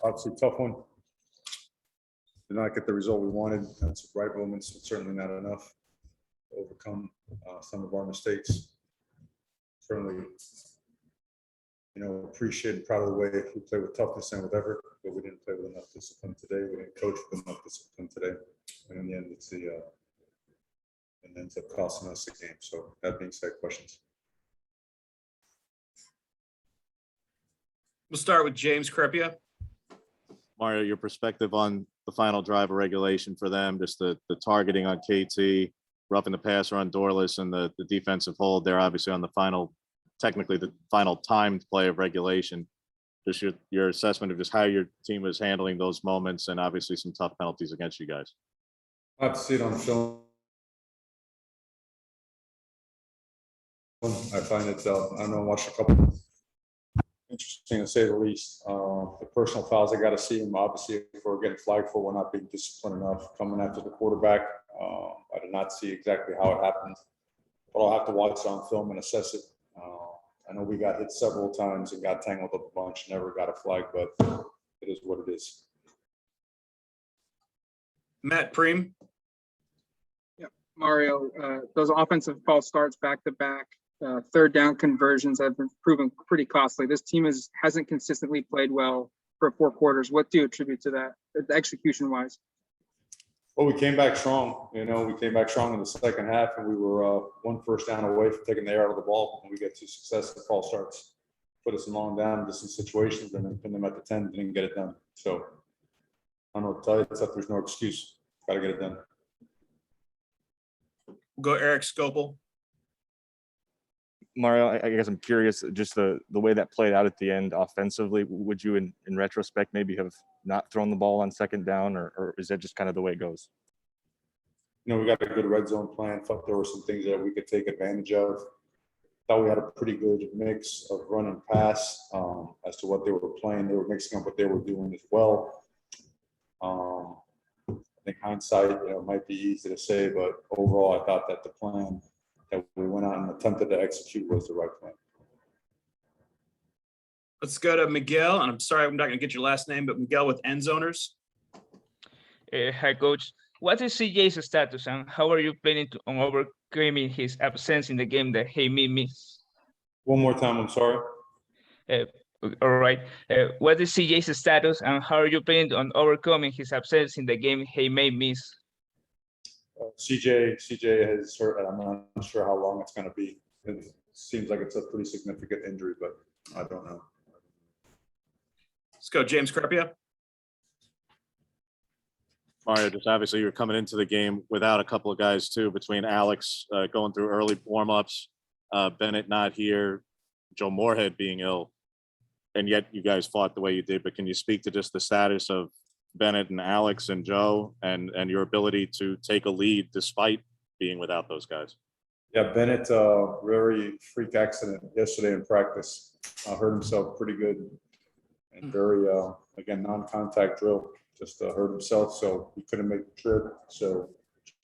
Obviously, tough one. Did not get the result we wanted. Had some bright moments, but certainly not enough to overcome some of our mistakes. Certainly, appreciate and proud of the way we play with toughness and with effort, but we didn't play with enough discipline today. We didn't coach with enough discipline today, and in the end, it ends up costing us the game. So that being said, questions. We'll start with James Crepia. Mario, your perspective on the final drive of regulation for them, just the targeting on KT, roughing the passer on Dorless, and the defensive hold there, obviously on the final, technically the final timed play of regulation. Just your assessment of just how your team was handling those moments, and obviously some tough penalties against you guys. I have to see it on film. I find it, I know I watched a couple. Interesting to say the least. The personal fouls, I got to see them. Obviously, if we're getting flagged for, we're not being disciplined enough coming after the quarterback. I did not see exactly how it happened, but I'll have to watch it on film and assess it. I know we got hit several times and got tangled up a bunch, never got a flag, but it is what it is. Matt Preem. Yeah, Mario, those offensive false starts back to back, third down conversions have been proven pretty costly. This team hasn't consistently played well for 4 quarters. What do you attribute to that, execution wise? Well, we came back strong. We came back strong in the second half, and we were 1 first down away from taking the air out of the ball. And we get 2 successive false starts, put us in long down distance situations, and then pin them at the 10, didn't get it done. So I don't know what to tell you, except there's no excuse. Got to get it done. We'll go Eric Scopel. Mario, I guess I'm curious, just the way that played out at the end offensively. Would you, in retrospect, maybe have not thrown the ball on second down, or is that just kind of the way it goes? We got a good red zone plan. Thought there were some things that we could take advantage of. Thought we had a pretty good mix of run and pass as to what they were playing. They were mixing up what they were doing as well. I think hindsight, might be easy to say, but overall, I thought that the plan that we went out and attempted to execute was the right plan. Let's go to Miguel, and I'm sorry I'm not going to get your last name, but Miguel with End Zoners. Hi, Coach. What is CJ's status, and how are you planning on overcoming his absence in the game that he may miss? One more time, I'm sorry. All right. What is CJ's status, and how are you planning on overcoming his absence in the game he may miss? CJ has hurt, and I'm not sure how long it's going to be. It seems like it's a pretty significant injury, but I don't know. Let's go James Crepia. Mario, just obviously you're coming into the game without a couple of guys too, between Alex going through early warm-ups, Bennett not here, Joe Moorhead being ill, and yet you guys fought the way you did. But can you speak to just the status of Bennett and Alex and Joe and your ability to take a lead despite being without those guys? Yeah, Bennett, very freak accident yesterday in practice. Hurt himself pretty good and very, again, non-contact drill. Just hurt himself, so he couldn't make the trip. So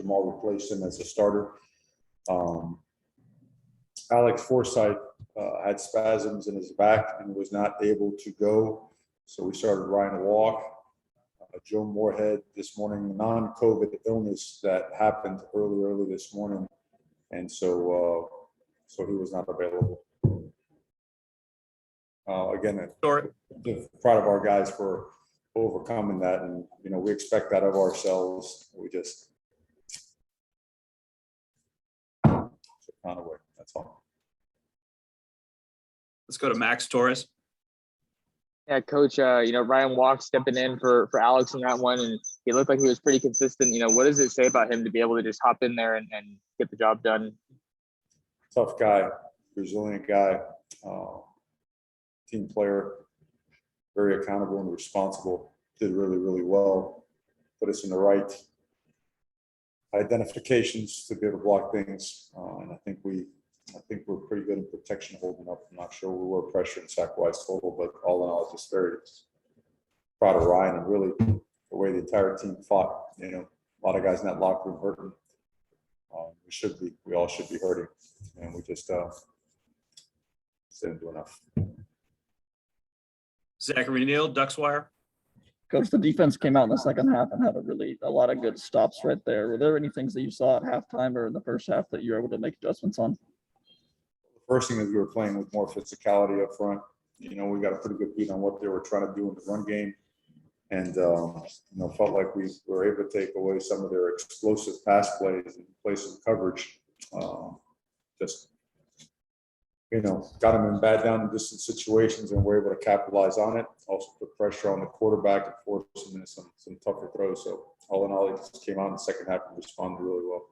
Jamal replaced him as a starter. Alex Forsythe had spasms in his back and was not able to go. So we started Ryan Walk. Joe Moorhead this morning, non-COVID illness that happened early this morning. And so he was not available. Again, proud of our guys for overcoming that, and we expect that of ourselves. We just found a way. That's all. Let's go to Max Torres. Yeah, Coach, Ryan Walk stepping in for Alex in that one, and he looked like he was pretty consistent. What does it say about him to be able to just hop in there and get the job done? Tough guy, resilient guy, team player, very accountable and responsible. Did really, really well. Put us in the right identifications to be able to block things, and I think we're pretty good in protection holding up. I'm not sure we were pressure and sack-wise total, but all in all, just very proud of Ryan and really the way the entire team fought. A lot of guys in that locker room hurting. We all should be hurting, and we just didn't do enough. Zachary Neal, Ducks Wire. Coach, the defense came out in the second half and had a lot of good stops right there. Were there any things that you saw at halftime or in the first half that you were able to make adjustments on? The first thing is we were playing with more physicality up front. We got a pretty good beat on what they were trying to do in the run game. And, felt like we were able to take away some of their explosive pass plays in place of coverage. Got them in bad down and distance situations and were able to capitalize on it. Also put pressure on the quarterback and force him into some tougher throws. So all in all, he just came out in the second half and responded really well.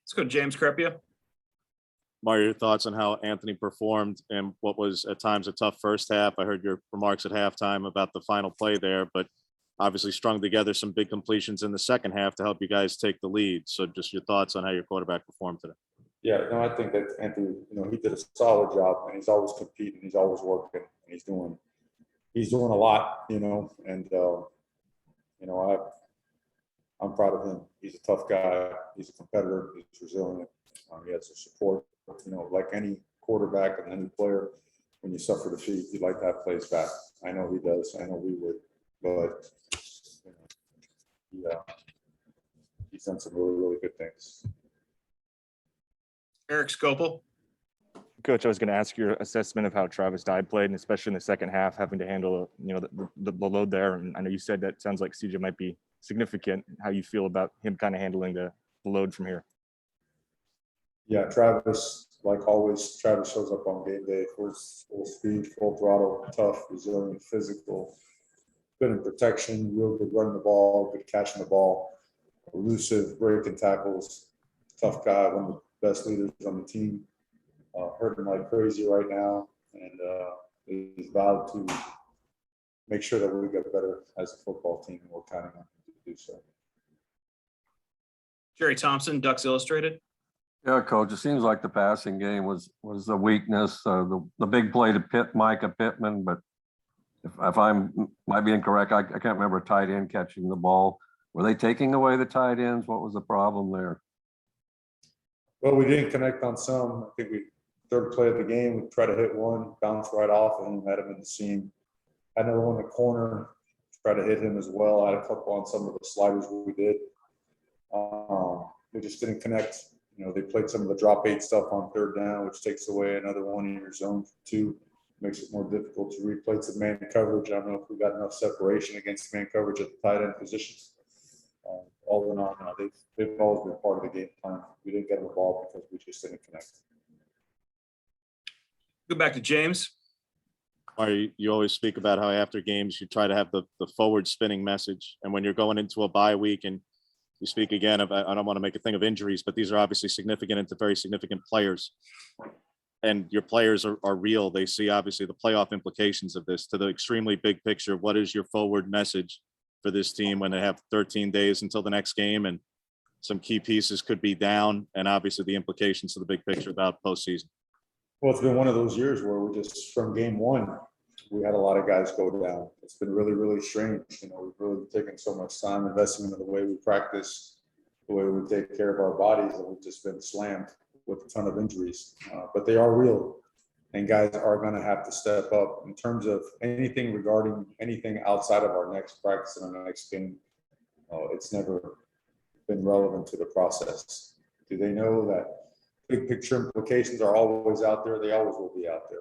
Let's go, James Crepia. Mario, your thoughts on how Anthony performed in what was at times a tough first half? I heard your remarks at halftime about the final play there, but obviously strung together some big completions in the second half to help you guys take the lead. So just your thoughts on how your quarterback performed today. Yeah, no, I think that Anthony, he did a solid job, and he's always competing, he's always working, and he's doing a lot, and I'm proud of him. He's a tough guy. He's a competitor. He's resilient. He has the support, like any quarterback and any player. When you suffer defeat, you'd like to have plays back. I know he does. I know we would, but he's done some really, really good things. Eric Scopel. Coach, I was going to ask your assessment of how Travis Dye played, and especially in the second half, having to handle the load there. And I know you said that it sounds like CJ might be significant. How you feel about him kind of handling the load from here? Yeah, Travis, like always, Travis shows up on game day, full speed, full throttle, tough, resilient, physical, good in protection, real good running the ball, good catching the ball, elusive, breaking tackles, tough guy, one of the best leaders on the team. Hurting like crazy right now, and is vowed to make sure that we get better as a football team, and we're counting on him to do so. Jerry Thompson, Ducks Illustrated. Yeah, Coach, it seems like the passing game was a weakness. The big play to Micah Pittman, but if might be incorrect, I can't remember a tight end catching the ball. Were they taking away the tight ends? What was the problem there? Well, we didn't connect on some. I think third play of the game, we tried to hit one, bounce right off, and had him in the seam. Had another one in the corner, tried to hit him as well. Had a couple on some of the sliders we did. We just didn't connect. They played some of the drop 8 stuff on third down, which takes away another one in your zone 2. Makes it more difficult to replay some man coverage. I don't know if we got enough separation against man coverage at the tight end positions. All in all, they've always been part of the game plan. We didn't get them the ball because we just didn't connect. Go back to James. Mario, you always speak about how after games you try to have the forward spinning message. And when you're going into a bye week and you speak again of, I don't want to make a thing of injuries, but these are obviously significant and very significant players. And your players are real. They see obviously the playoff implications of this to the extremely big picture. What is your forward message for this team when they have 13 days until the next game and some key pieces could be down, and obviously the implications of the big picture about postseason? Well, it's been one of those years where we just, from game one, we had a lot of guys go down. It's been really, really strange. We've really taken so much time investing into the way we practice, the way we take care of our bodies, and we've just been slammed with a ton of injuries. But they are real, and guys are going to have to step up. In terms of anything regarding anything outside of our next practice and our next game, it's never been relevant to the process. Do they know that big picture implications are always out there? They always will be out there.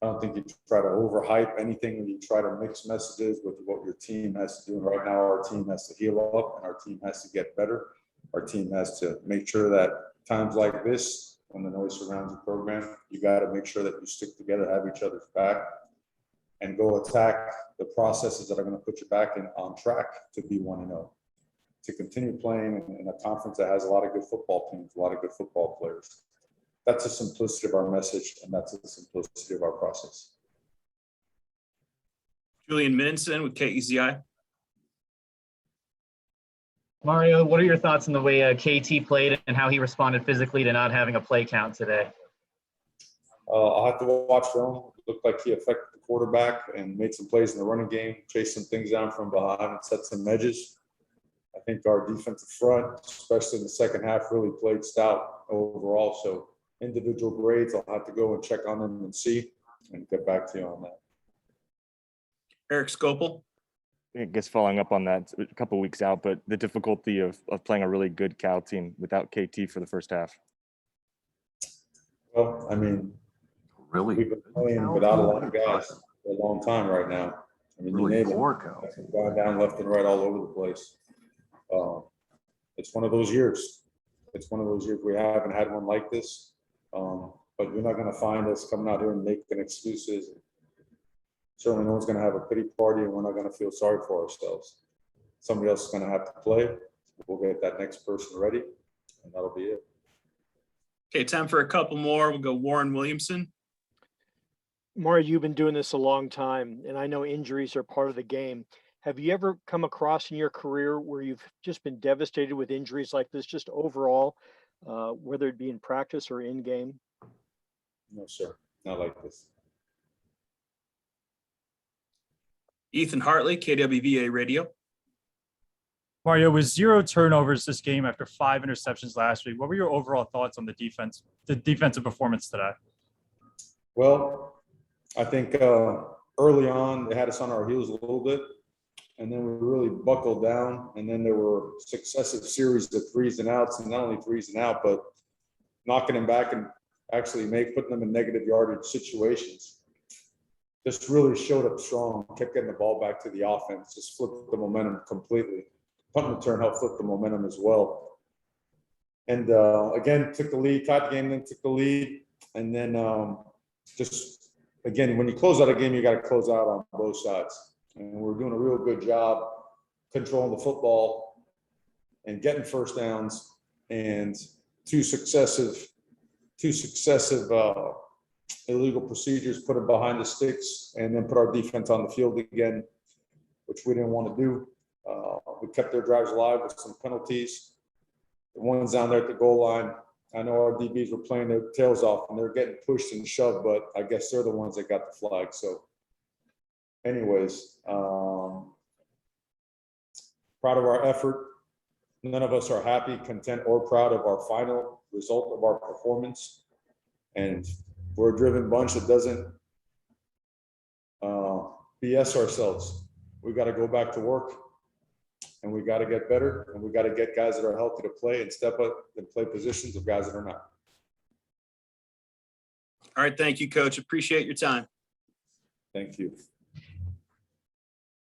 I don't think you try to overhype anything when you try to mix messages with what your team has to do. Right now, our team has to heal up and our team has to get better. Our team has to make sure that times like this, when the noise surrounds the program, you got to make sure that you stick together, have each other's back, and go attack the processes that are going to put you back on track to be 1-0. To continue playing in a conference that has a lot of good football teams, a lot of good football players. That's the simplicity of our message, and that's the simplicity of our process. Julian Minson with KEZI. Mario, what are your thoughts on the way KT played and how he responded physically to not having a play count today? I'll have to watch film. It looked like he affected the quarterback and made some plays in the running game, chased some things down from behind and set some edges. I think our defensive front, especially in the second half, really played stout overall. So individual grades, I'll have to go and check on them and see and get back to you on that. Eric Scopel. I guess following up on that, a couple weeks out, but the difficulty of playing a really good Cal team without KT for the first half. Well, I mean, Really? we've been playing without a lot of guys for a long time right now. I mean, you Really name it. poor Cal. Going down left and right all over the place. It's one of those years. It's one of those years we haven't had one like this. But you're not going to find us coming out here and making excuses. Certainly no one's going to have a pity party, and we're not going to feel sorry for ourselves. Somebody else is going to have to play. We'll get that next person ready, and that'll be it. Okay, time for a couple more. We'll go Warren Williamson. Mario, you've been doing this a long time, and I know injuries are part of the game. Have you ever come across in your career where you've just been devastated with injuries like this, just overall, whether it be in practice or in game? No, sir. Not like this. Ethan Hartley, KWVA Radio. Mario, with 0 turnovers this game after 5 interceptions last week, what were your overall thoughts on the defensive performance today? Well, I think early on they had us on our heels a little bit, and then we really buckled down. And then there were successive series of 3s and outs, and not only 3s and out, but knocking them back and actually putting them in negative yardage situations. Just really showed up strong, kept getting the ball back to the offense, just flipped the momentum completely. Punt return helped flip the momentum as well. And again, took the lead, tied the game, then took the lead. And then just, again, when you close out a game, you got to close out on both sides. And we're doing a real good job controlling the football and getting first downs, and two successive illegal procedures, put it behind the sticks, and then put our defense on the field again, which we didn't want to do. We kept their drives alive with some penalties. The ones down there at the goal line, I know our DBs were playing their tails off and they're getting pushed and shoved, but I guess they're the ones that got the flag. So anyways, proud of our effort. None of us are happy, content, or proud of our final result of our performance. And we're a driven bunch that doesn't BS ourselves. We got to go back to work, and we got to get better, and we got to get guys that are healthy to play and step up and play positions of guys that are not. All right, thank you, Coach. Appreciate your time. Thank you.